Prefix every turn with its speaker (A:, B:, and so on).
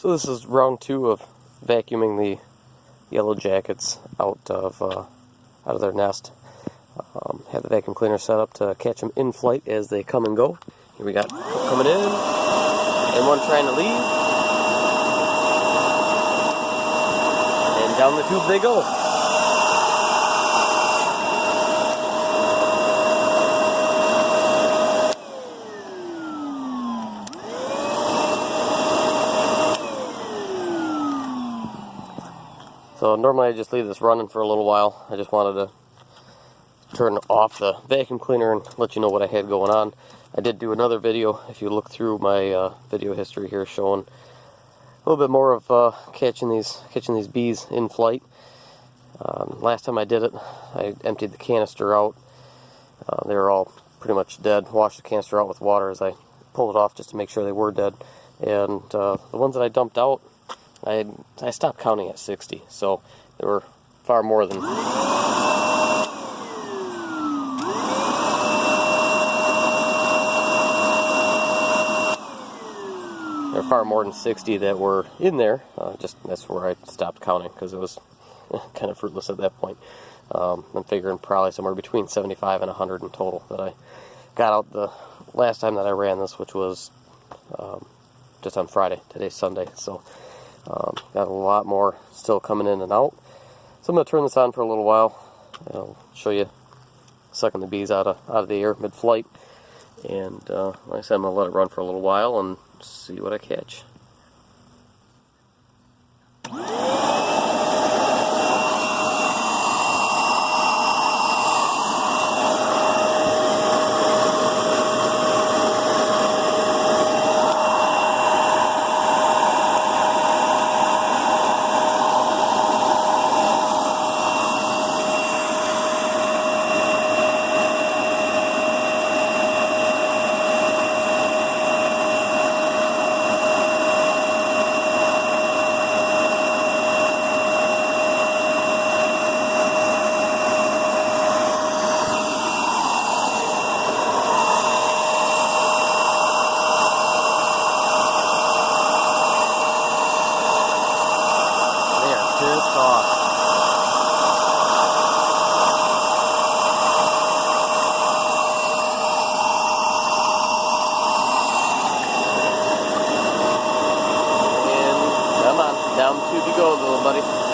A: So this is round 2 of vacuuming the yellow jackets out of their nest. Have the vacuum cleaner set up to catch them in flight as they come and go. Here we got coming in and one trying to leave, and down the tube they go. So normally I just leave this running for a little while. I just wanted to turn off the vacuum cleaner and let you know what I had going on. I did do another video, if you look through my video history here, showing a little bit more of catching these bees in flight. Last time I did it, I emptied the canister out. They were all pretty much dead. Washed the canister out with water as I pulled it off just to make sure they were dead. And the ones that I dumped out, I stopped counting at 60, so there were far more than far more than 60 that were in there. Just that's where I stopped counting because it was kind of fruitless at that point. I'm figuring probably somewhere between 75 and 100 in total that I got out the last time that I ran this, which was just on Friday. Today's Sunday, so got a lot more still coming in and out. So I'm going to turn this on for a little while. I'll show you sucking the bees out of the air mid-flight. And like I said, I'm going to let it run for a little while and see what I catch. Pissed off. And come on, down the tube you go, little buddy.